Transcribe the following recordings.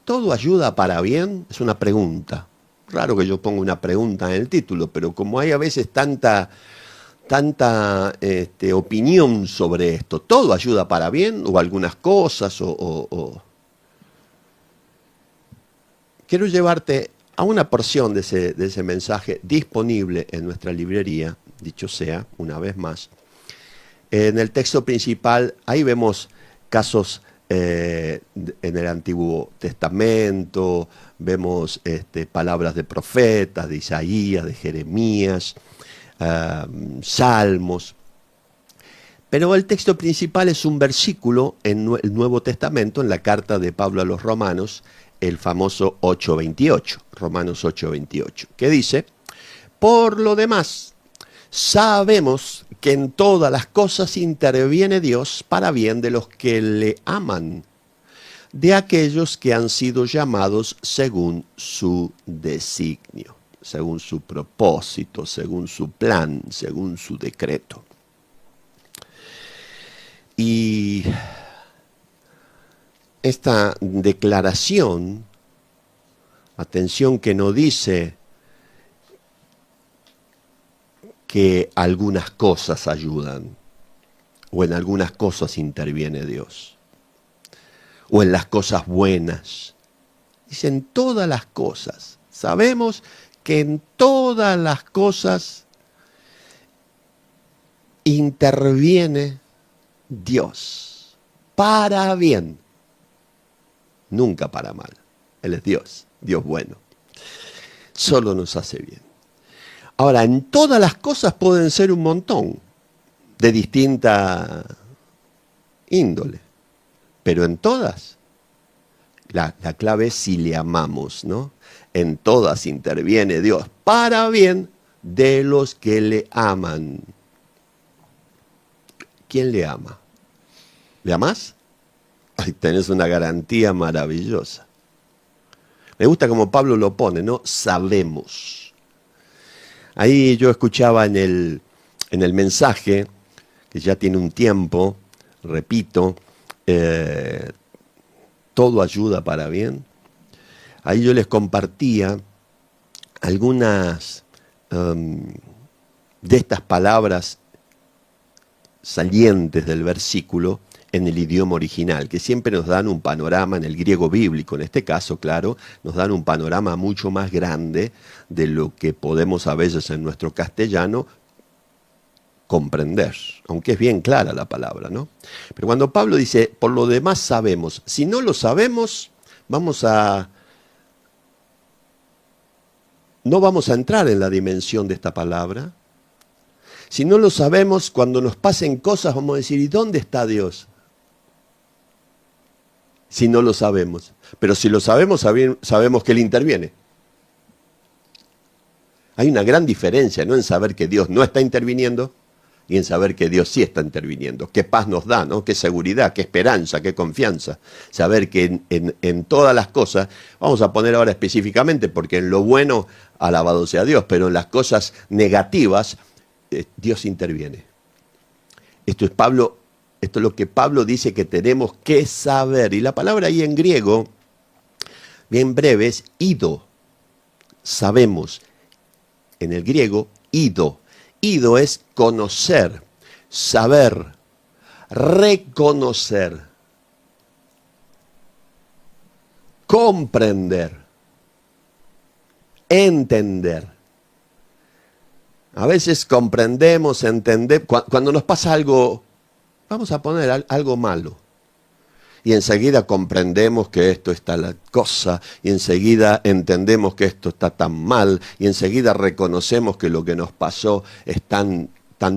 ¿Todo ayuda para bien? Es una pregunta. Raro que yo ponga una pregunta en el título, pero como hay a veces tanta opinión sobre esto, ¿todo ayuda para bien? ¿O algunas cosas? Quiero llevarte a una porción de ese mensaje disponible en nuestra librería, dicho sea, una vez más. En el texto principal, ahí vemos casos en el Antiguo Testamento, vemos palabras de profetas, de Isaías, de Jeremías, salmos. Pero el texto principal es un versículo en el Nuevo Testamento, en la carta de Pablo a los Romanos, el famoso 8:28, Romanos 8:28, que dice: por lo demás, sabemos que en todas las cosas interviene Dios para bien de los que le aman, de aquellos que han sido llamados según su designio, según su propósito, según su plan, según su decreto. Y esta declaración, atención, que no dice que algunas cosas ayudan, o en algunas cosas interviene Dios, o en las cosas buenas. Dice en todas las cosas. Sabemos que en todas las cosas interviene Dios, para bien, nunca para mal. Él es Dios, Dios bueno. Solo nos hace bien. Ahora, en todas las cosas pueden ser un montón, de distinta índole, pero en todas, la clave es si le amamos, ¿no? En todas interviene Dios, para bien de los que le aman. ¿Quién le ama? ¿Le amás? Ahí tenés una garantía maravillosa. Me gusta como Pablo lo pone, ¿no? Sabemos. Ahí yo escuchaba en el mensaje, que ya tiene un tiempo, repito, todo ayuda para bien. Ahí yo les compartía algunas de estas palabras salientes del versículo en el idioma original, que siempre nos dan un panorama en el griego bíblico, en este caso, claro, nos dan un panorama mucho más grande de lo que podemos a veces en nuestro castellano comprender, aunque es bien clara la palabra, ¿no? Pero cuando Pablo dice, por lo demás sabemos, si no lo sabemos, no vamos a entrar en la dimensión de esta palabra. Si no lo sabemos, cuando nos pasen cosas, vamos a decir, ¿y dónde está Dios? Si no lo sabemos. Pero si lo sabemos, sabemos que Él interviene. Hay una gran diferencia, ¿no?, en saber que Dios no está interviniendo y en saber que Dios sí está interviniendo. Qué paz nos da, ¿no? Qué seguridad, qué esperanza, qué confianza. Saber que en todas las cosas, vamos a poner ahora específicamente, porque en lo bueno, alabado sea Dios, pero en las cosas negativas, Dios interviene. Esto es lo que Pablo dice que tenemos que saber. Y la palabra ahí en griego, bien breve, es ido. Sabemos. En el griego, ido. Ido es conocer, saber, reconocer, comprender, entender. A veces comprendemos, entendemos, cuando nos pasa algo, vamos a poner algo malo, y enseguida comprendemos que esto está la cosa, y enseguida entendemos que esto está tan mal, y enseguida reconocemos que lo que nos pasó es tan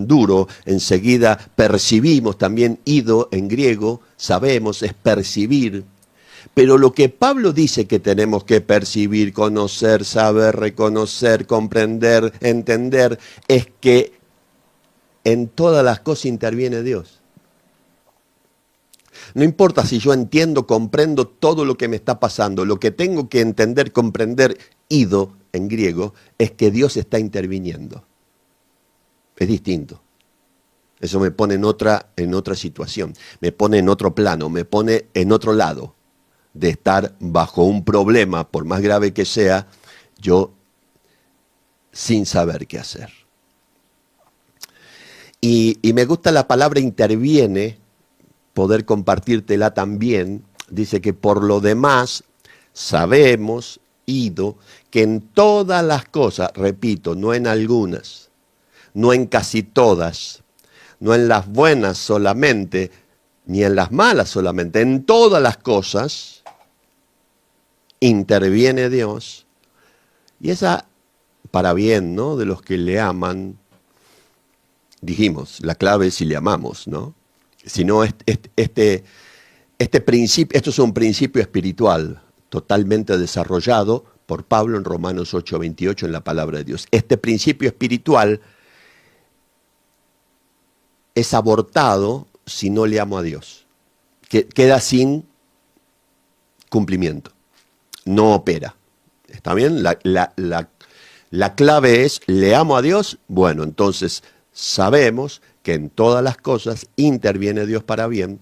duro, enseguida percibimos, también ido en griego, sabemos, es percibir. Pero lo que Pablo dice que tenemos que percibir, conocer, saber, reconocer, comprender, entender, es que en todas las cosas interviene Dios. No importa si yo entiendo, comprendo todo lo que me está pasando, lo que tengo que entender, comprender, ido en griego, es que Dios está interviniendo. Es distinto. Eso me pone en otra situación, me pone en otro plano, me pone en otro lado. de estar bajo un problema, por más grave que sea, yo sin saber qué hacer. Y me gusta la palabra interviene, poder compartírtela también. Dice que por lo demás sabemos, ido, que en todas las cosas, repito, no en algunas, no en casi todas, no en las buenas solamente, ni en las malas solamente, en todas las cosas interviene Dios. Y esa para bien, ¿no? De los que le aman, dijimos, la clave es si le amamos, ¿no? Si no, este principio, esto es un principio espiritual totalmente desarrollado por Pablo en Romanos 8:28 en la palabra de Dios. Este principio espiritual es abortado si no le amo a Dios. Queda sin cumplimiento. No opera. ¿Está bien? La clave es, ¿le amo a Dios? Bueno, entonces sabemos que en todas las cosas interviene Dios para bien.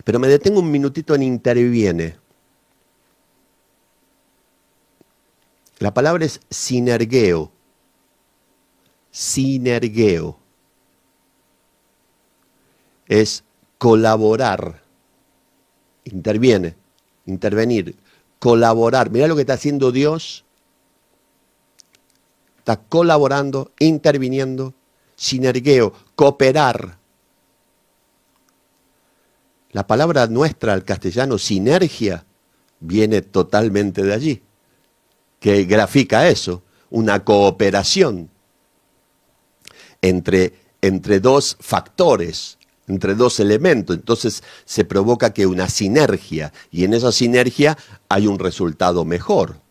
Pero me detengo un minutito en interviene. La palabra es sinergeo. Sinergeo. Es colaborar. Interviene, intervenir, colaborar. Mirá lo que está haciendo Dios. Está colaborando, interviniendo, sinergeo, cooperar. La palabra nuestra al castellano, sinergia, viene totalmente de allí, que grafica eso, una cooperación entre dos factores, entre dos elementos. Entonces se provoca que una sinergia, y en esa sinergia hay un resultado mejor.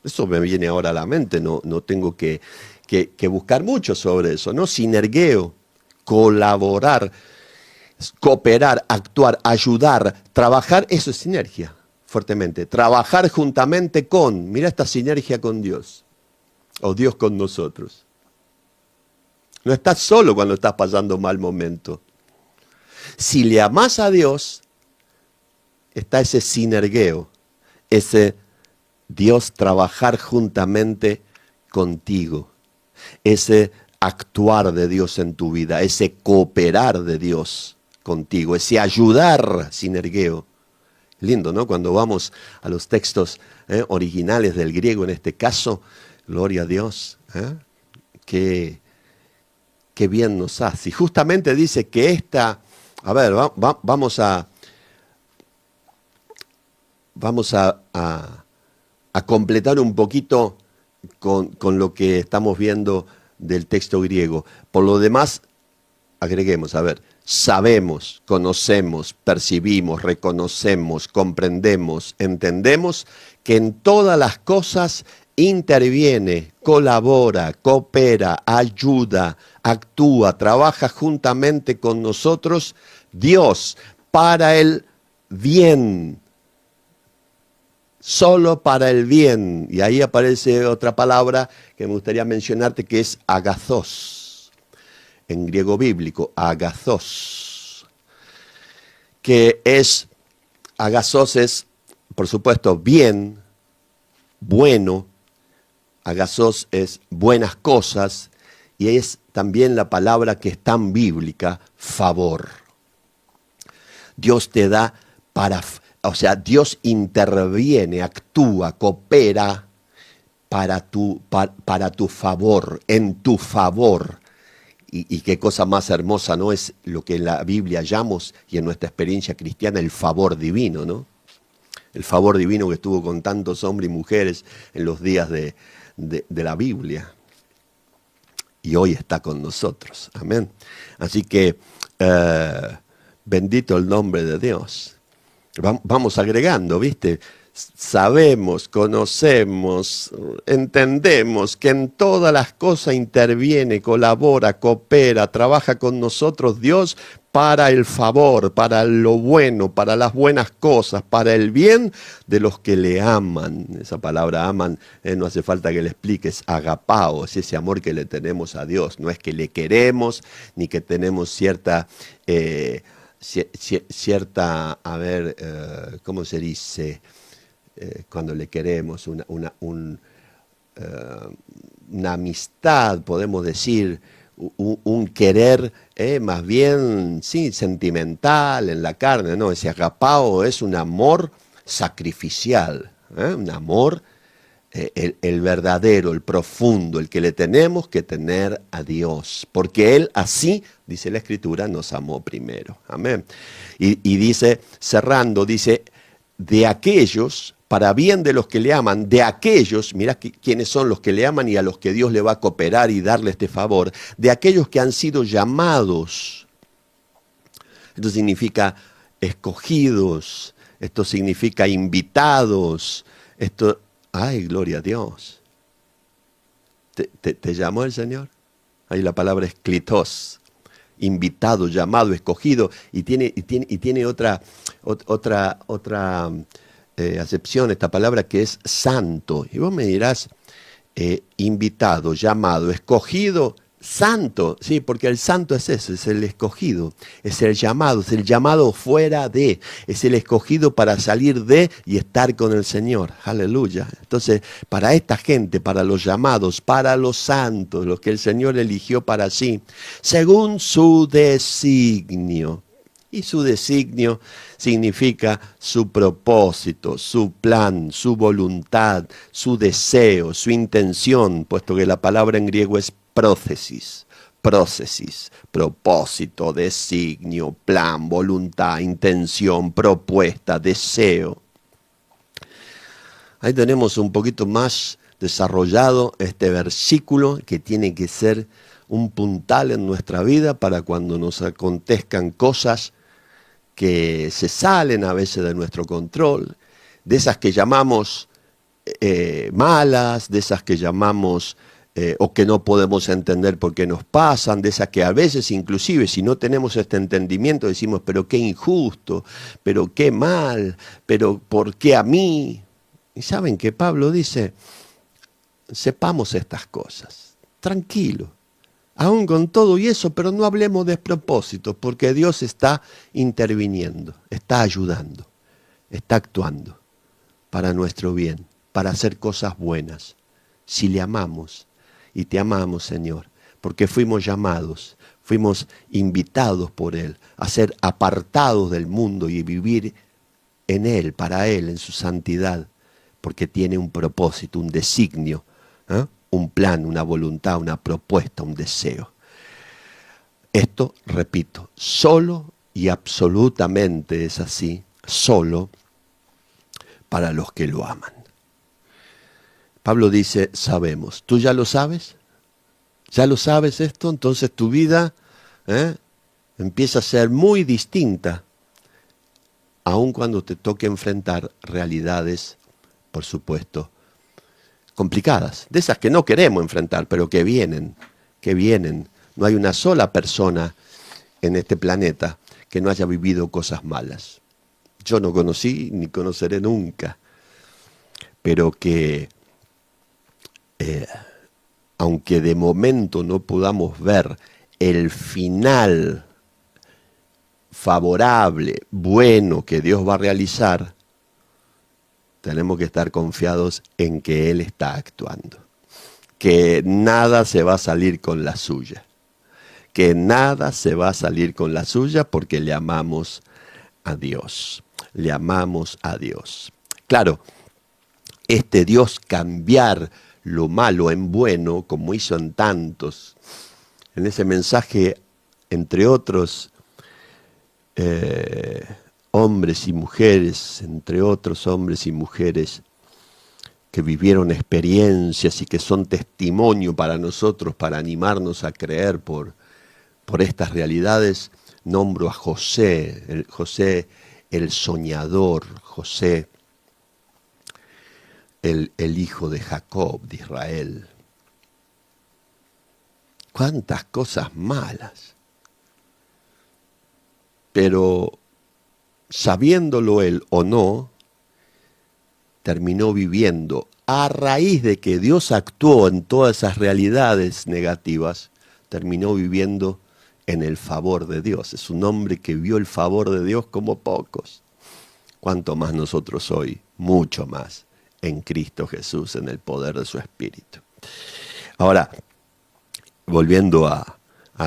Eso me viene ahora a la mente, no tengo que buscar mucho sobre eso, ¿no? Sinergeo, colaborar, cooperar, actuar, ayudar, trabajar, eso es sinergia, fuertemente. Trabajar juntamente con, mira esta sinergia con Dios, o Dios con nosotros. No estás solo cuando estás pasando un mal momento. Si le amás a Dios, está ese sinergeo, ese Dios trabajar juntamente contigo, ese actuar de Dios en tu vida, ese cooperar de Dios contigo, ese ayudar, sinergeo. Lindo, ¿no? Cuando vamos a los textos originales del griego, en este caso, gloria a Dios, qué bien nos hace. Y justamente dice que esta, a ver, vamos a completar un poquito con lo que estamos viendo del texto griego. Por lo demás, agreguemos, a ver, sabemos, conocemos, percibimos, reconocemos, comprendemos, entendemos que en todas las cosas interviene, colabora, coopera, ayuda, actúa, trabaja juntamente con nosotros Dios para el bien. Solo para el bien. Y ahí aparece otra palabra que me gustaría mencionarte, que es agathos. En griego bíblico, agathos. Que es, agathos es, por supuesto, bien, bueno. Agathos es buenas cosas. Y es también la palabra que es tan bíblica, favor. Dios te da o sea, Dios interviene, actúa, coopera para tu favor, en tu favor. Y qué cosa más hermosa, ¿no? Es lo que en la Biblia llamamos, y en nuestra experiencia cristiana, el favor divino, ¿no? El favor divino que estuvo con tantos hombres y mujeres en los días de la Biblia. Y hoy está con nosotros. Amén. Así que, bendito el nombre de Dios. Vamos agregando, ¿viste? Sabemos, conocemos, entendemos que en todas las cosas interviene, colabora, coopera, trabaja con nosotros Dios para el favor, para lo bueno, para las buenas cosas, para el bien de los que le aman. Esa palabra aman, no hace falta que le expliques, agapao, es ese amor que le tenemos a Dios. No es que le queremos, ni que tenemos cierta cierta, a ver, ¿cómo se dice? Cuando le queremos, una amistad, podemos decir, un querer más bien, sí, sentimental en la carne, ¿no? Ese agapao es un amor sacrificial, un amor, el verdadero, el profundo, el que le tenemos que tener a Dios, porque Él así, dice la Escritura, nos amó primero. Amén. Y dice, cerrando, dice, de aquellos, para bien de los que le aman, de aquellos, mirá quiénes son los que le aman y a los que Dios le va a cooperar y darle este favor, de aquellos que han sido llamados. Esto significa escogidos, esto significa invitados, esto, ay, gloria a Dios. ¿Te llamó el Señor? Ahí la palabra es klitos, invitado, llamado, escogido, y tiene otra acepción esta palabra que es santo. Y vos me dirás, invitado, llamado, escogido, santo. Sí, porque el santo es eso, es el escogido, es el llamado fuera de, es el escogido para salir de y estar con el Señor. Aleluya. Entonces, para esta gente, para los llamados, para los santos, los que el Señor eligió para sí, según su designio. Y su designio significa su propósito, su plan, su voluntad, su deseo, su intención, puesto que la palabra en griego es prócesis, propósito, designio, plan, voluntad, intención, propuesta, deseo. Ahí tenemos un poquito más desarrollado este versículo que tiene que ser un puntal en nuestra vida para cuando nos acontezcan cosas que se salen a veces de nuestro control, de esas que llamamos malas, de esas que llamamos o que no podemos entender por qué nos pasan, de esas que a veces inclusive si no tenemos este entendimiento decimos, pero qué injusto, pero qué mal, pero ¿por qué a mí? Y saben que Pablo dice, sepamos estas cosas, tranquilo. Aún con todo y eso, pero no hablemos de despropósitos, porque Dios está interviniendo, está ayudando, está actuando para nuestro bien, para hacer cosas buenas. Si le amamos, y te amamos, Señor, porque fuimos llamados, fuimos invitados por Él a ser apartados del mundo y vivir en Él, para Él, en su santidad, porque tiene un propósito, un designio, un plan, una voluntad, una propuesta, un deseo. Esto, repito, solo y absolutamente es así, solo para los que lo aman. Pablo dice, sabemos. ¿Tú ya lo sabes? ¿Ya lo sabes esto? Entonces tu vida empieza a ser muy distinta, aun cuando te toque enfrentar realidades, por supuesto, complicadas, de esas que no queremos enfrentar, pero que vienen. No hay una sola persona en este planeta que no haya vivido cosas malas. Yo no conocí ni conoceré nunca, pero que, aunque de momento no podamos ver el final favorable, bueno que Dios va a realizar, tenemos que estar confiados en que Él está actuando, que nada se va a salir con la suya, porque le amamos a Dios, Claro, este Dios cambiar lo malo en bueno, como hizo en tantos, en ese mensaje, entre otros, hombres y mujeres, entre otros hombres y mujeres que vivieron experiencias y que son testimonio para nosotros, para animarnos a creer por estas realidades, nombro a José, José el soñador, José el hijo de Jacob, de Israel. Cuántas cosas malas, pero sabiéndolo él o no, terminó viviendo, a raíz de que Dios actuó en todas esas realidades negativas, terminó viviendo en el favor de Dios. Es un hombre que vio el favor de Dios como pocos. Cuanto más nosotros hoy, mucho más, en Cristo Jesús, en el poder de su Espíritu. Ahora, volviendo a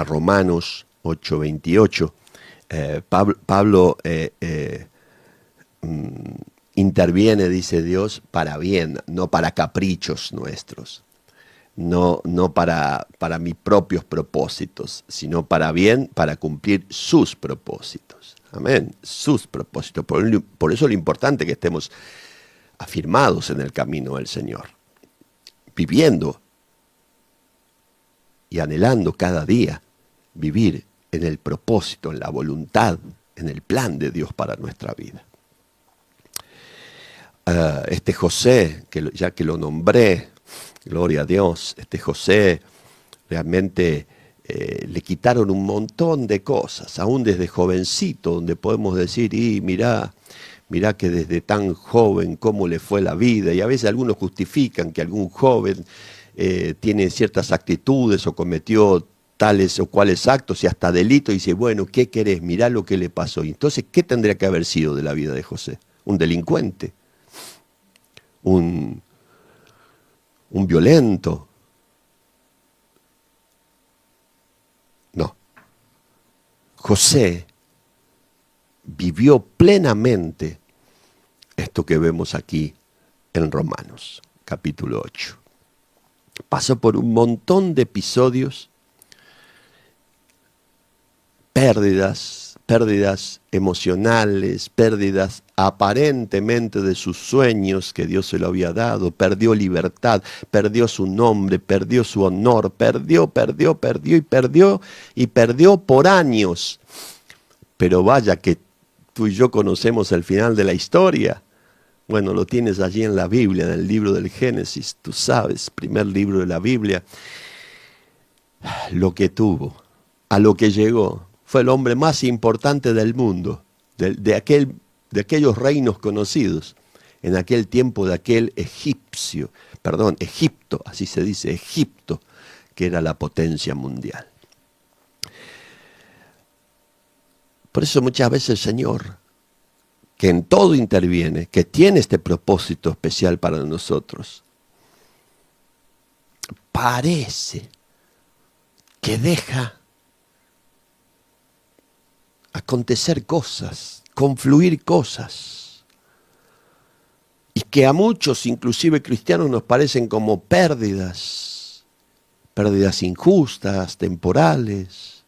Romanos 8:28, Pablo interviene, dice Dios, para bien, no para caprichos nuestros, no para mis propios propósitos, sino para bien, para cumplir sus propósitos. Amén, sus propósitos. Por eso lo importante que estemos afirmados en el camino del Señor, viviendo y anhelando cada día vivir en el propósito, en la voluntad, en el plan de Dios para nuestra vida. Este José, ya que lo nombré, gloria a Dios, este José realmente le quitaron un montón de cosas, aún desde jovencito, donde podemos decir, mirá que desde tan joven cómo le fue la vida, y a veces algunos justifican que algún joven tiene ciertas actitudes o cometió tales o cuales actos y hasta delitos, y dice, bueno, ¿qué querés? Mirá lo que le pasó. Y entonces, ¿qué tendría que haber sido de la vida de José? Un delincuente, un violento. No. José vivió plenamente esto que vemos aquí en Romanos, capítulo 8. Pasó por un montón de episodios, pérdidas emocionales, pérdidas aparentemente de sus sueños que Dios se lo había dado, perdió libertad, perdió su nombre, perdió su honor, perdió por años. Pero vaya que tú y yo conocemos el final de la historia. Bueno, lo tienes allí en la Biblia, en el libro del Génesis, tú sabes, primer libro de la Biblia. Lo que tuvo, a lo que llegó, fue el hombre más importante del mundo, de aquellos reinos conocidos, en aquel tiempo de aquel Egipto, así se dice, Egipto, que era la potencia mundial. Por eso muchas veces el Señor, que en todo interviene, que tiene este propósito especial para nosotros, parece que deja acontecer cosas, confluir cosas, y que a muchos, inclusive cristianos, nos parecen como pérdidas injustas, temporales,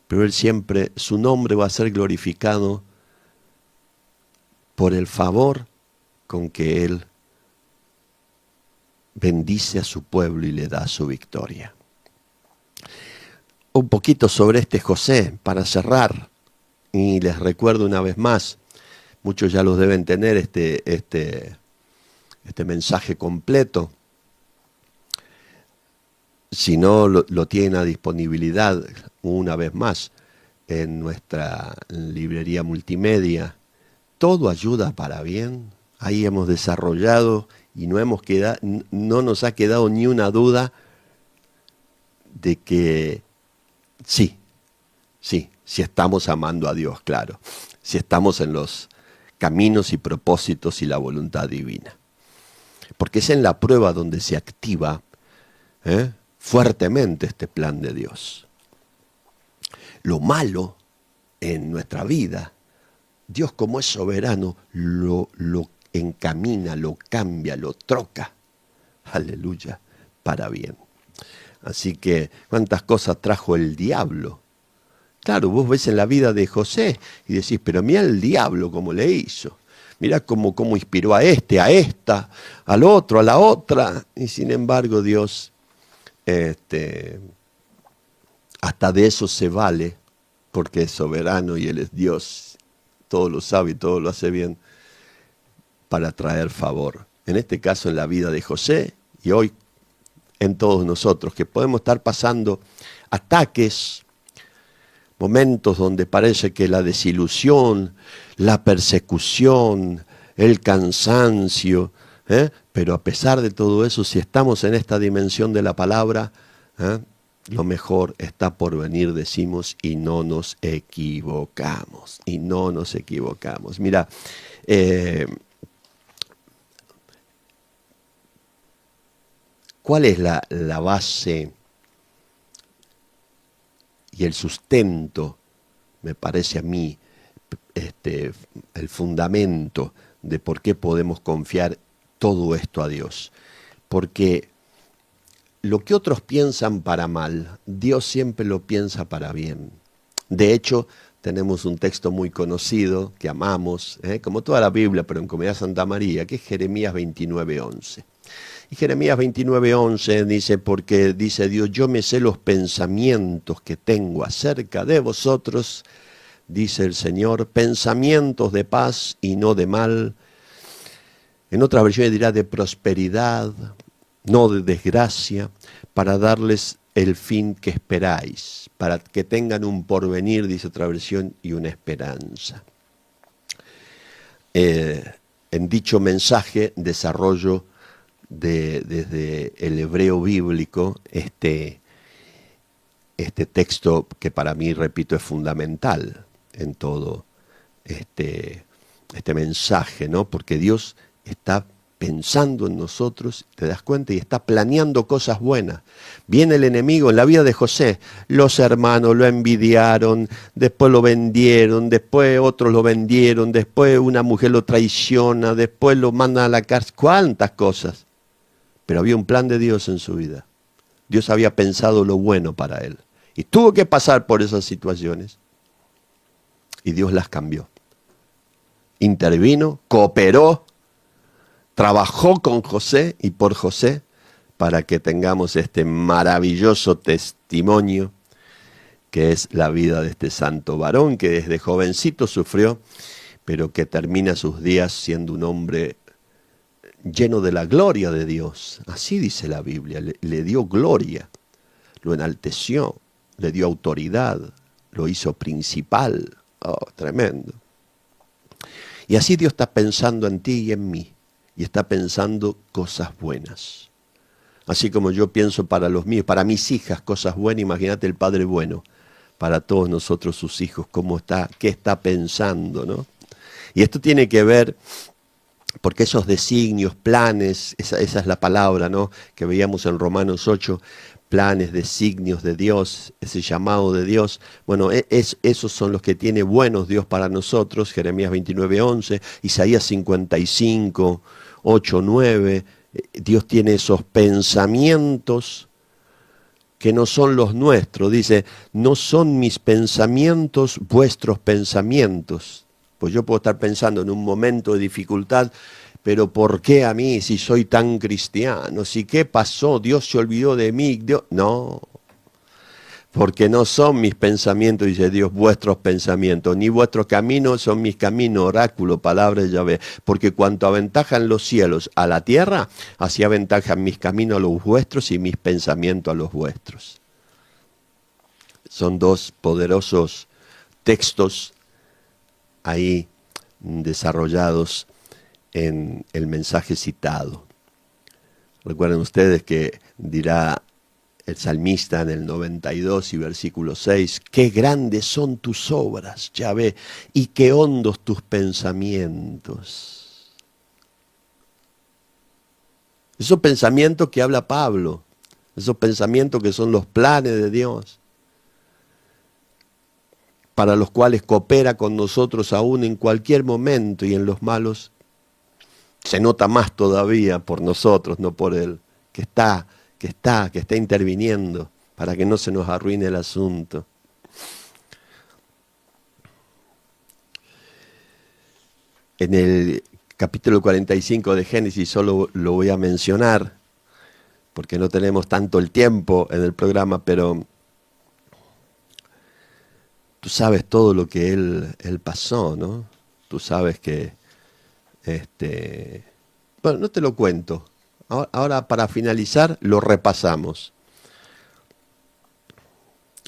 pero Él siempre, su nombre va a ser glorificado por el favor con que Él bendice a su pueblo y le da su victoria. Un poquito sobre este José para cerrar, y les recuerdo una vez más, muchos ya los deben tener este mensaje completo. Si no, lo tienen a disponibilidad una vez más en nuestra librería multimedia. Todo ayuda para bien. Ahí hemos desarrollado y no nos ha quedado ni una duda de que sí, si estamos amando a Dios, claro. Si estamos en los caminos y propósitos y la voluntad divina. Porque es en la prueba donde se activa fuertemente este plan de Dios. Lo malo en nuestra vida, Dios como es soberano, lo encamina, lo cambia, lo troca, aleluya, para bien. Así que, ¿cuántas cosas trajo el diablo? Claro, vos ves en la vida de José y decís, pero mira el diablo cómo le hizo. Mirá cómo inspiró a esta, al otro, a la otra. Y sin embargo Dios hasta de eso se vale, porque es soberano y Él es Dios. Todo lo sabe y todo lo hace bien para traer favor. En este caso en la vida de José y hoy en todos nosotros, que podemos estar pasando ataques, momentos donde parece que la desilusión, la persecución, el cansancio, pero a pesar de todo eso, si estamos en esta dimensión de la palabra, lo mejor está por venir, decimos, y no nos equivocamos. Y no nos equivocamos. Mira, ¿cuál es la base y el sustento, me parece a mí, el fundamento de por qué podemos confiar todo esto a Dios? Porque lo que otros piensan para mal, Dios siempre lo piensa para bien. De hecho, tenemos un texto muy conocido que amamos, como toda la Biblia, pero en Comunidad Santa María, que es Jeremías 29:11. Y Jeremías 29:11 dice, porque dice Dios, yo me sé los pensamientos que tengo acerca de vosotros, dice el Señor, pensamientos de paz y no de mal. En otras versiones dirá de prosperidad, no de desgracia, para darles el fin que esperáis, para que tengan un porvenir, dice otra versión, y una esperanza. En dicho mensaje desarrollo desde el hebreo bíblico este texto que para mí, repito, es fundamental en todo este mensaje, ¿no? Porque Dios está pensando en nosotros, te das cuenta, y está planeando cosas buenas. Viene el enemigo en la vida de José, los hermanos lo envidiaron, después lo vendieron, después otros lo vendieron, después una mujer lo traiciona, después lo mandan a la cárcel, cuántas cosas. Pero había un plan de Dios en su vida. Dios había pensado lo bueno para él. Y tuvo que pasar por esas situaciones. Y Dios las cambió. Intervino, cooperó, trabajó con José y por José para que tengamos este maravilloso testimonio que es la vida de este santo varón que desde jovencito sufrió, pero que termina sus días siendo un hombre lleno de la gloria de Dios. Así dice la Biblia, le dio gloria, lo enalteció, le dio autoridad, lo hizo principal. Oh, tremendo. Y así Dios está pensando en ti y en mí, y está pensando cosas buenas. Así como yo pienso para los míos, para mis hijas, cosas buenas, imagínate el Padre bueno, para todos nosotros sus hijos, qué está pensando, ¿no? Y esto tiene que ver, porque esos designios, planes, esa es la palabra, ¿no?, que veíamos en Romanos 8, planes, designios de Dios, ese llamado de Dios, bueno, esos son los que tiene buenos Dios para nosotros, Jeremías 29:11, Isaías 55, 8, 9, Dios tiene esos pensamientos que no son los nuestros, dice, no son mis pensamientos vuestros pensamientos. Pues yo puedo estar pensando en un momento de dificultad, pero ¿por qué a mí si soy tan cristiano? ¿Si qué pasó? ¿Dios se olvidó de mí? No, porque no son mis pensamientos, dice Dios, vuestros pensamientos, ni vuestros caminos son mis caminos, oráculo, palabra de Yahvé. Porque cuanto aventajan los cielos a la tierra, así aventajan mis caminos a los vuestros y mis pensamientos a los vuestros. Son dos poderosos textos ahí desarrollados en el mensaje citado. Recuerden ustedes que dirá el salmista en el 92 y versículo 6, qué grandes son tus obras, Yahvé, y qué hondos tus pensamientos. Esos pensamientos que habla Pablo, esos pensamientos que son los planes de Dios, para los cuales coopera con nosotros aún en cualquier momento, y en los malos se nota más todavía por nosotros, no por Él, que está interviniendo para que no se nos arruine el asunto. En el capítulo 45 de Génesis solo lo voy a mencionar, porque no tenemos tanto el tiempo en el programa, pero tú sabes todo lo que él pasó, ¿no? Tú sabes que, bueno, no te lo cuento. Ahora para finalizar lo repasamos.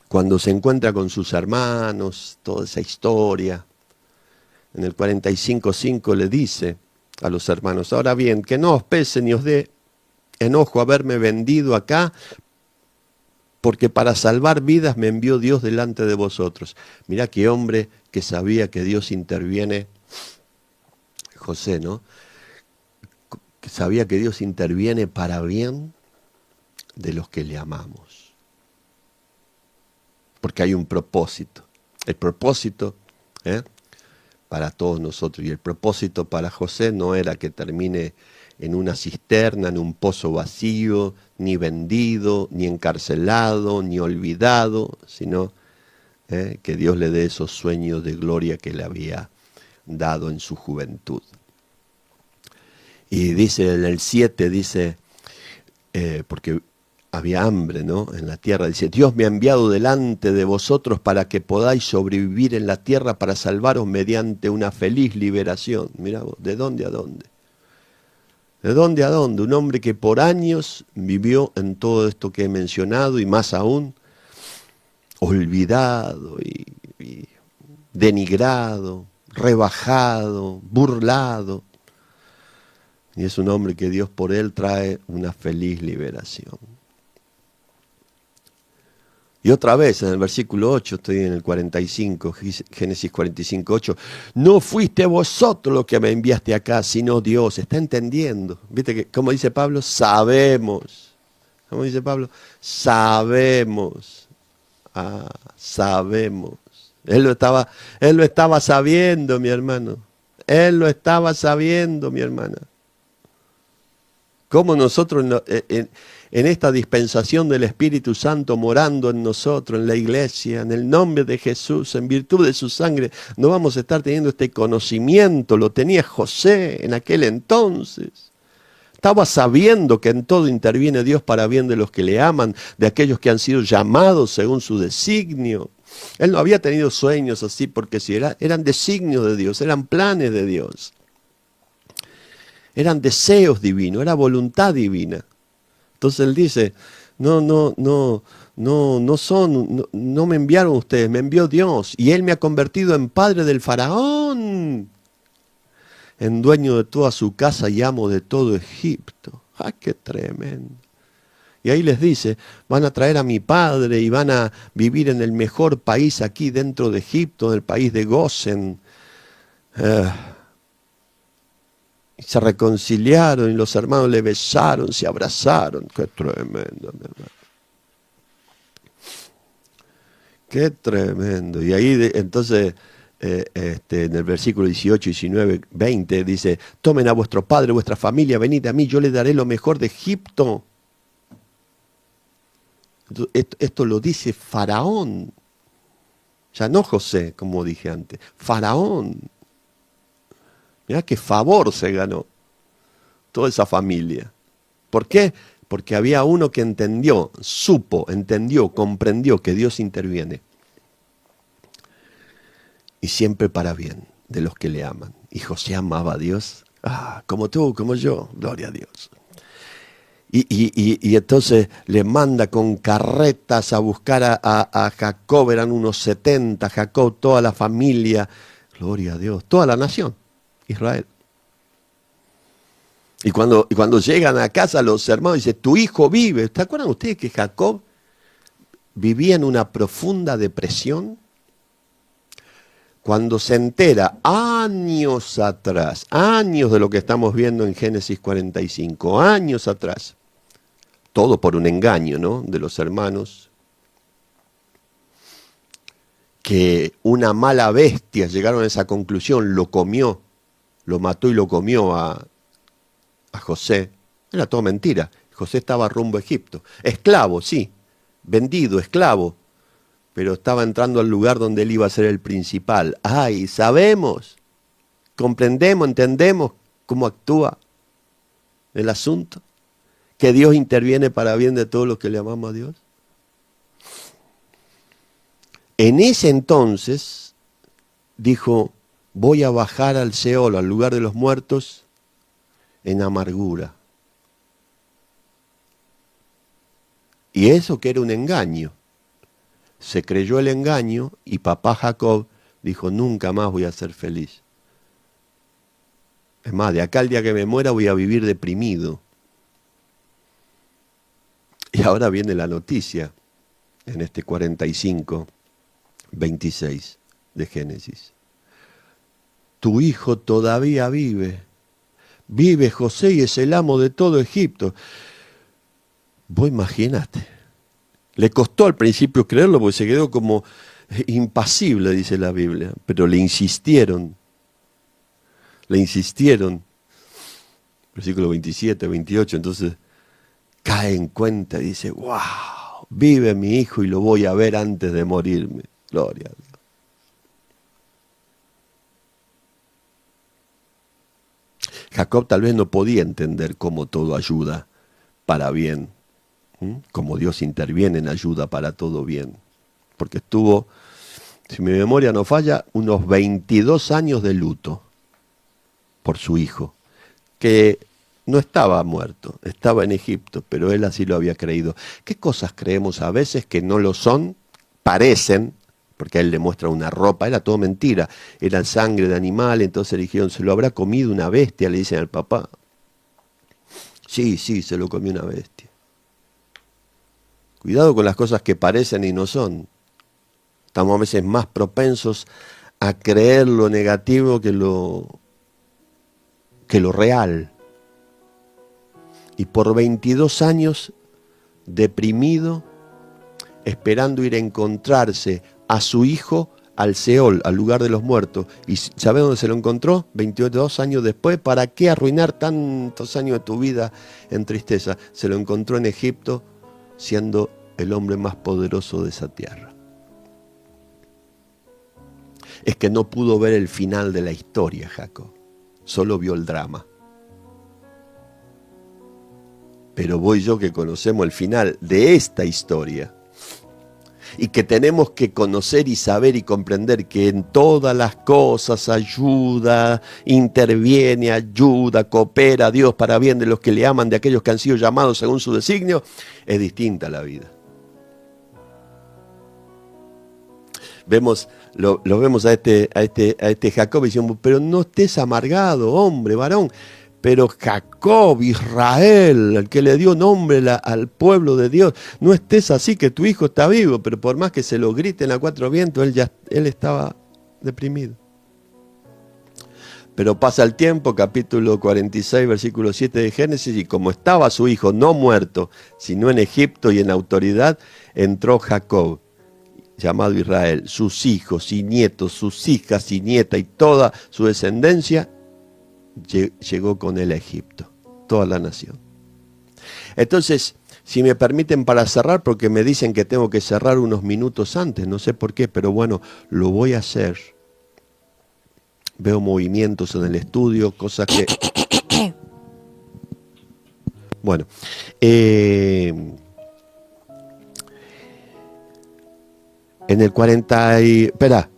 Cuando se encuentra con sus hermanos, toda esa historia, en el 45:5 le dice a los hermanos, ahora bien, que no os pese ni os dé enojo haberme vendido acá porque para salvar vidas me envió Dios delante de vosotros. Mirá qué hombre que sabía que Dios interviene, José, ¿no? Que sabía que Dios interviene para bien de los que le amamos. Porque hay un propósito. El propósito para todos nosotros. Y el propósito para José no era que termine en una cisterna, en un pozo vacío, ni vendido, ni encarcelado, ni olvidado, sino que Dios le dé esos sueños de gloria que le había dado en su juventud. Y dice en el 7, dice, porque había hambre, ¿no?, en la tierra, dice, Dios me ha enviado delante de vosotros para que podáis sobrevivir en la tierra para salvaros mediante una feliz liberación. Mirá vos, ¿de dónde a dónde? ¿De dónde a dónde? Un hombre que por años vivió en todo esto que he mencionado y más aún, olvidado y denigrado, rebajado, burlado. Y es un hombre que Dios por él trae una feliz liberación. Y otra vez en el versículo 8, estoy en el 45, Génesis 45, 8, no fuiste vosotros los que me enviaste acá, sino Dios. ¿Está entendiendo? ¿Viste que, como dice Pablo? Sabemos. ¿Cómo dice Pablo? Sabemos. Sabemos. Él lo estaba sabiendo, mi hermano. Él lo estaba sabiendo, mi hermana. Cómo nosotros en esta dispensación del Espíritu Santo morando en nosotros, en la iglesia, en el nombre de Jesús, en virtud de su sangre, no vamos a estar teniendo este conocimiento. Lo tenía José en aquel entonces. Estaba sabiendo que en todo interviene Dios para bien de los que le aman, de aquellos que han sido llamados según su designio. Él no había tenido sueños así porque si eran designios de Dios, eran planes de Dios. Eran deseos divinos, era voluntad divina. Entonces él dice, no me enviaron ustedes, me envió Dios. Y él me ha convertido en padre del faraón, en dueño de toda su casa y amo de todo Egipto. ¡Ah, qué tremendo! Y ahí les dice, van a traer a mi padre y van a vivir en el mejor país aquí dentro de Egipto, en el país de Gosen. Y se reconciliaron y los hermanos le besaron, se abrazaron. ¡Qué tremendo, mi hermano! ¡Qué tremendo! Y ahí entonces, en el versículo 18, 19, 20, dice, tomen a vuestro padre, vuestra familia, venid a mí, yo les daré lo mejor de Egipto. Esto lo dice Faraón. Ya no José, como dije antes. Faraón. Mirá qué favor se ganó toda esa familia. ¿Por qué? Porque había uno que entendió, entendió, comprendió que Dios interviene. Y siempre para bien de los que le aman. Y José amaba a Dios. Como tú, como yo. Gloria a Dios. Y entonces le manda con carretas a buscar a Jacob. Eran unos 70, Jacob, toda la familia. Gloria a Dios. Toda la nación. Israel. Y cuando llegan a casa los hermanos dicen, tu hijo vive. ¿Se acuerdan ustedes que Jacob vivía en una profunda depresión? Cuando se entera, años atrás, años de lo que estamos viendo en Génesis 45, años atrás, todo por un engaño, ¿no?, de los hermanos, que una mala bestia, llegaron a esa conclusión, lo comió, lo mató y lo comió a José. Era todo mentira. José estaba rumbo a Egipto. Esclavo, sí. Vendido, esclavo. Pero estaba entrando al lugar donde él iba a ser el principal. ¡Ay! Sabemos, comprendemos, entendemos cómo actúa el asunto. Que Dios interviene para bien de todos los que le amamos a Dios. En ese entonces dijo, voy a bajar al Seol, al lugar de los muertos, en amargura. Y eso que era un engaño. Se creyó el engaño y papá Jacob dijo, nunca más voy a ser feliz. Es más, de acá al día que me muera voy a vivir deprimido. Y ahora viene la noticia. en este 45, 26 de Génesis. Tu hijo todavía vive. Vive José y es el amo de todo Egipto. Vos imaginate. Le costó al principio creerlo porque se quedó como impasible, dice la Biblia. Pero le insistieron. Versículo 27, 28. Entonces cae en cuenta y dice, wow, vive mi hijo y lo voy a ver antes de morirme. Gloria a Dios. Jacob tal vez no podía entender cómo todo ayuda para bien, cómo Dios interviene en ayuda para todo bien, porque estuvo, si mi memoria no falla, unos 22 años de luto por su hijo, que no estaba muerto, estaba en Egipto, pero él así lo había creído. ¿Qué cosas creemos a veces que no lo son, parecen? Porque a él le muestra una ropa, era todo mentira, era sangre de animal, entonces le dijeron, ¿se lo habrá comido una bestia? Le dicen al papá. Sí, se lo comió una bestia. Cuidado con las cosas que parecen y no son. Estamos a veces más propensos a creer lo negativo que lo real. Y por 22 años, deprimido, esperando ir a encontrarse a su hijo al Seol, al lugar de los muertos. ¿Y sabe dónde se lo encontró? 22 años después. ¿Para qué arruinar tantos años de tu vida en tristeza? Se lo encontró en Egipto, siendo el hombre más poderoso de esa tierra. Es que no pudo ver el final de la historia, Jacob. Solo vio el drama. Pero vos y yo que conocemos el final de esta historia, y que tenemos que conocer y saber y comprender que en todas las cosas ayuda, interviene, ayuda, coopera a Dios para bien de los que le aman, de aquellos que han sido llamados según su designio, es distinta la vida. Lo vemos a este Jacob y decimos, pero no estés amargado, hombre, varón. Pero Jacob, Israel, el que le dio nombre al pueblo de Dios, no estés así, que tu hijo está vivo, pero por más que se lo griten a cuatro vientos, él estaba deprimido. Pero pasa el tiempo, capítulo 46, versículo 7 de Génesis, y como estaba su hijo no muerto, sino en Egipto y en autoridad, entró Jacob, llamado Israel, sus hijos y nietos, sus hijas y nieta y toda su descendencia, llegó con él a Egipto, toda la nación. Entonces, si me permiten para cerrar, porque me dicen que tengo que cerrar unos minutos antes, no sé por qué, pero bueno, lo voy a hacer. Veo movimientos en el estudio, cosas que... Bueno, en el 40 y... Espera,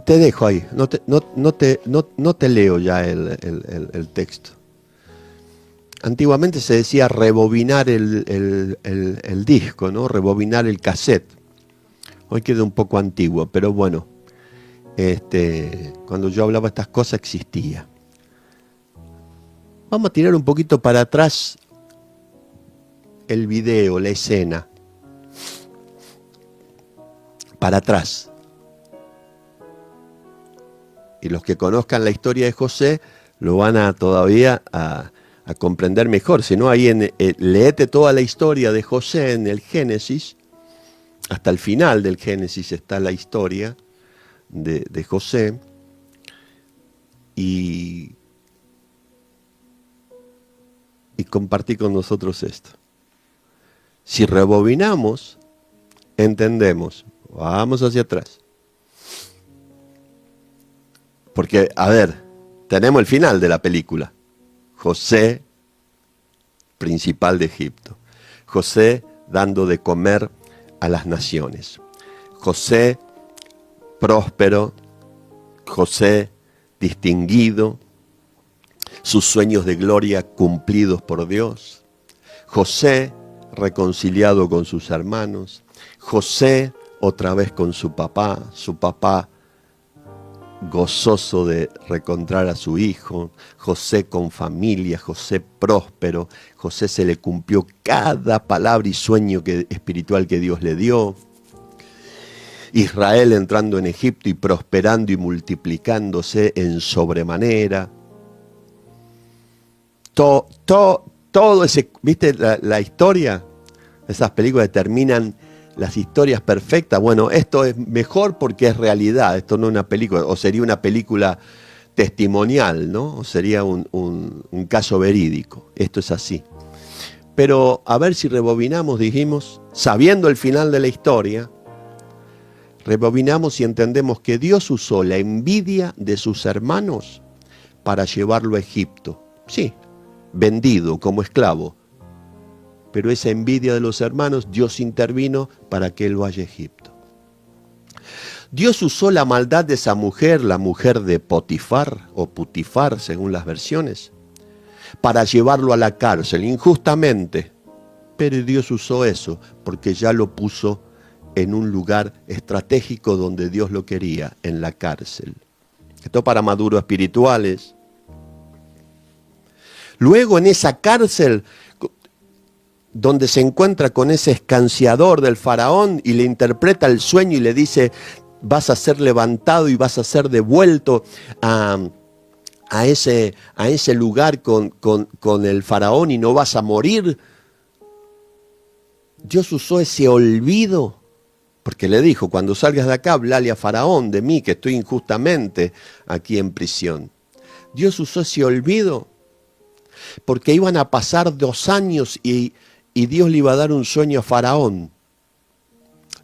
te dejo ahí, no te leo ya el texto. Antiguamente se decía rebobinar el disco, ¿no? Rebobinar el cassette. Hoy queda un poco antiguo, pero bueno, cuando yo hablaba estas cosas existía. Vamos a tirar un poquito para atrás el video, la escena. Para atrás. Y los que conozcan la historia de José lo van a todavía a comprender mejor. Si no, ahí leete toda la historia de José en el Génesis. Hasta el final del Génesis está la historia de José. Y compartí con nosotros esto. Si rebobinamos, entendemos. Vamos hacia atrás. Porque, a ver, tenemos el final de la película. José, principal de Egipto. José dando de comer a las naciones. José próspero. José distinguido. Sus sueños de gloria cumplidos por Dios. José reconciliado con sus hermanos. José otra vez con su papá gozoso de reencontrar a su hijo, José con familia, José próspero, José se le cumplió cada palabra y sueño espiritual que Dios le dio. Israel entrando en Egipto y prosperando y multiplicándose en sobremanera. Todo ese, ¿viste la historia? Esas películas terminan las historias perfectas. Bueno, esto es mejor porque es realidad, esto no es una película, o sería una película testimonial, ¿no? O sería un caso verídico. Esto es así. Pero a ver si rebobinamos, dijimos, sabiendo el final de la historia, rebobinamos y entendemos que Dios usó la envidia de sus hermanos para llevarlo a Egipto. Sí, vendido como esclavo. Pero esa envidia de los hermanos, Dios intervino para que él vaya a Egipto. Dios usó la maldad de esa mujer, la mujer de Potifar o Putifar, según las versiones, para llevarlo a la cárcel, injustamente. Pero Dios usó eso porque ya lo puso en un lugar estratégico donde Dios lo quería, en la cárcel. Esto para maduros espirituales. Luego en esa cárcel, donde se encuentra con ese escanciador del faraón y le interpreta el sueño y le dice, vas a ser levantado y vas a ser devuelto a ese lugar con el faraón y no vas a morir. Dios usó ese olvido, porque le dijo, cuando salgas de acá, hablale a faraón de mí, que estoy injustamente aquí en prisión. Dios usó ese olvido, porque iban a pasar 2 años y Dios le iba a dar un sueño a faraón.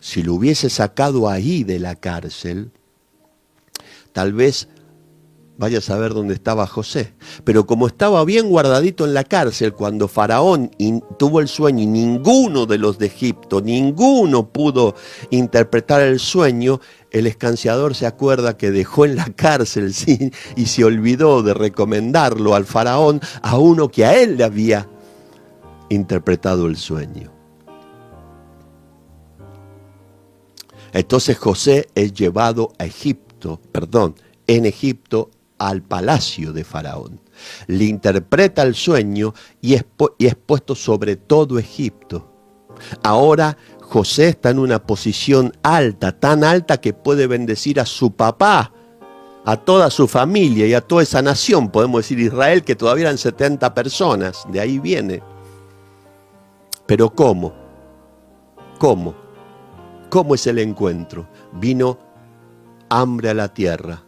Si lo hubiese sacado ahí de la cárcel, tal vez vaya a saber dónde estaba José. Pero como estaba bien guardadito en la cárcel, cuando faraón tuvo el sueño y ninguno de los de Egipto, ninguno pudo interpretar el sueño, el escanciador se acuerda que dejó en la cárcel, ¿sí? Y se olvidó de recomendarlo al faraón, a uno que a él le había interpretado el sueño. Entonces José es llevado a Egipto, en Egipto, al palacio de faraón. Le interpreta el sueño y es puesto sobre todo Egipto. Ahora José está en una posición alta, tan alta que puede bendecir a su papá, a toda su familia y a toda esa nación, podemos decir Israel, que todavía eran 70 personas, de ahí viene. Pero ¿cómo? ¿Cómo es el encuentro? Vino hambre a la tierra.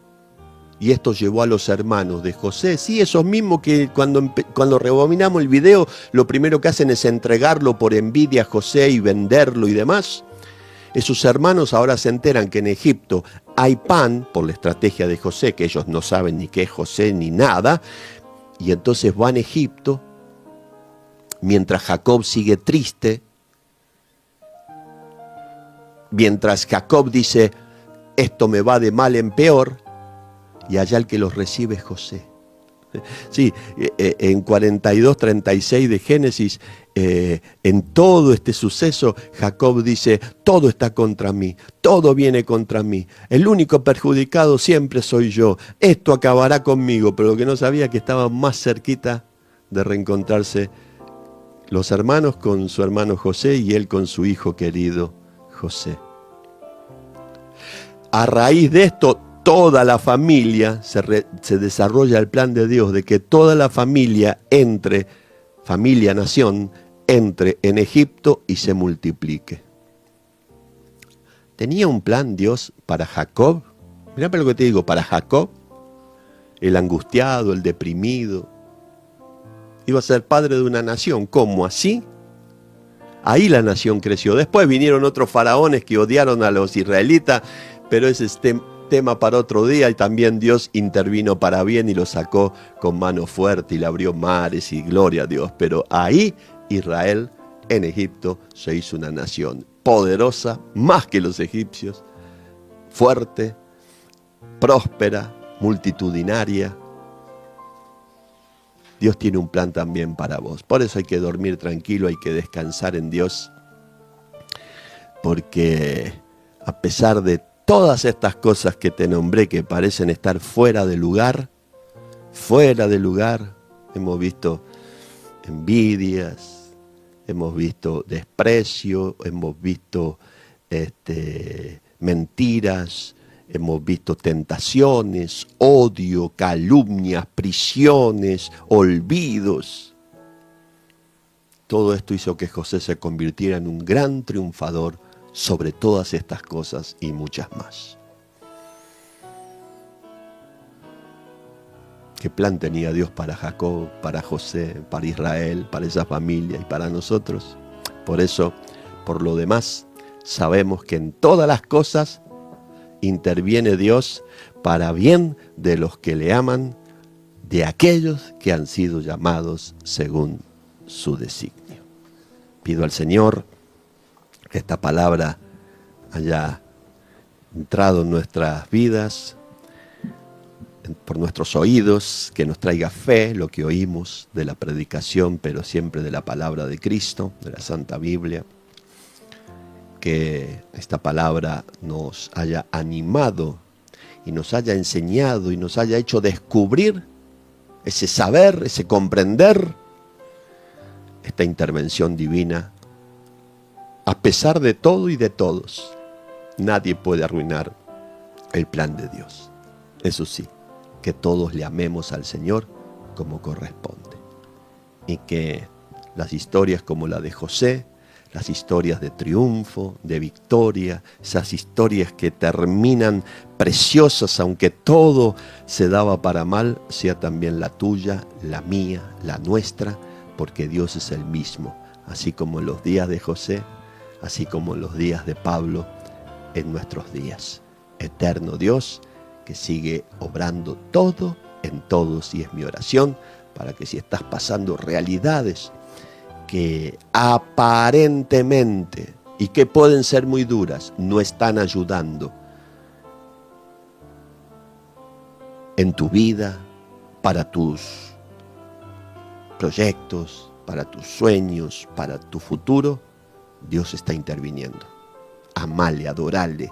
Y esto llevó a los hermanos de José, sí, esos mismos que cuando rebobinamos el video, lo primero que hacen es entregarlo por envidia a José y venderlo y demás. Esos hermanos ahora se enteran que en Egipto hay pan, por la estrategia de José, que ellos no saben ni qué es José ni nada, y entonces van a Egipto, mientras Jacob sigue triste, mientras Jacob dice, esto me va de mal en peor, y allá el que los recibe es José. Sí, en 42:36 de Génesis, en todo este suceso, Jacob dice, todo está contra mí, todo viene contra mí, el único perjudicado siempre soy yo, esto acabará conmigo, pero lo que no sabía es que estaba más cerquita de reencontrarse los hermanos con su hermano José y él con su hijo querido José. A raíz de esto, toda la familia, se desarrolla el plan de Dios de que toda la familia nación, entre en Egipto y se multiplique. ¿Tenía un plan Dios para Jacob? Mirá lo que te digo, para Jacob, el angustiado, el deprimido, iba a ser padre de una nación. ¿Cómo así? Ahí la nación creció. Después vinieron otros faraones que odiaron a los israelitas, pero ese es tema para otro día, y también Dios intervino para bien y lo sacó con mano fuerte y le abrió mares y gloria a Dios. Pero ahí Israel, en Egipto, se hizo una nación poderosa, más que los egipcios, fuerte, próspera, multitudinaria. Dios tiene un plan también para vos. Por eso hay que dormir tranquilo, hay que descansar en Dios, porque a pesar de todas estas cosas que te nombré que parecen estar fuera de lugar, hemos visto envidias, hemos visto desprecio, hemos visto mentiras, hemos visto tentaciones, odio, calumnias, prisiones, olvidos. Todo esto hizo que José se convirtiera en un gran triunfador sobre todas estas cosas y muchas más. ¿Qué plan tenía Dios para Jacob, para José, para Israel, para esa familia y para nosotros? Por eso, por lo demás, sabemos que en todas las cosas interviene Dios para bien de los que le aman, de aquellos que han sido llamados según su designio. Pido al Señor que esta palabra haya entrado en nuestras vidas, por nuestros oídos, que nos traiga fe lo que oímos de la predicación, pero siempre de la palabra de Cristo, de la Santa Biblia. Que esta palabra nos haya animado y nos haya enseñado y nos haya hecho descubrir ese saber, ese comprender, esta intervención divina. A pesar de todo y de todos, nadie puede arruinar el plan de Dios. Eso sí, que todos le amemos al Señor como corresponde. Y que las historias como la de José, las historias de triunfo, de victoria, esas historias que terminan preciosas, aunque todo se daba para mal, sea también la tuya, la mía, la nuestra, porque Dios es el mismo, así como en los días de José, así como en los días de Pablo, en nuestros días. Eterno Dios, que sigue obrando todo en todos, y es mi oración para que si estás pasando realidades que aparentemente y que pueden ser muy duras, no están ayudando en tu vida, para tus proyectos, para tus sueños, para tu futuro, Dios está interviniendo. Amale, adorale,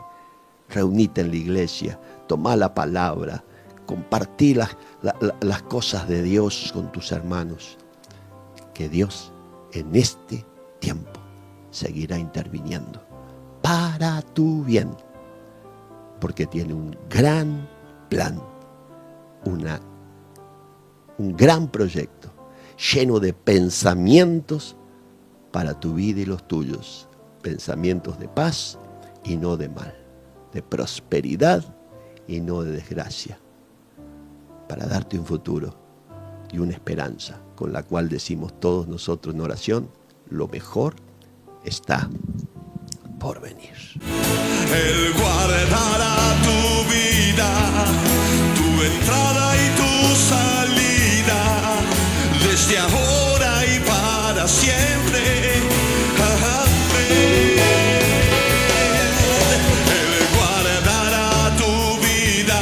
reunite en la iglesia, toma la palabra, compartí las cosas de Dios con tus hermanos. Que Dios en este tiempo seguirá interviniendo para tu bien, porque tiene un gran plan, un gran proyecto lleno de pensamientos para tu vida y los tuyos, pensamientos de paz y no de mal, de prosperidad y no de desgracia, para darte un futuro y una esperanza con la cual decimos todos nosotros en oración: lo mejor está por venir. Él guardará tu vida, tu entrada y tu salida, desde ahora y para siempre. Amén. Él guardará tu vida,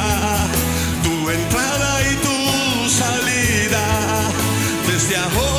tu entrada y tu salida, desde ahora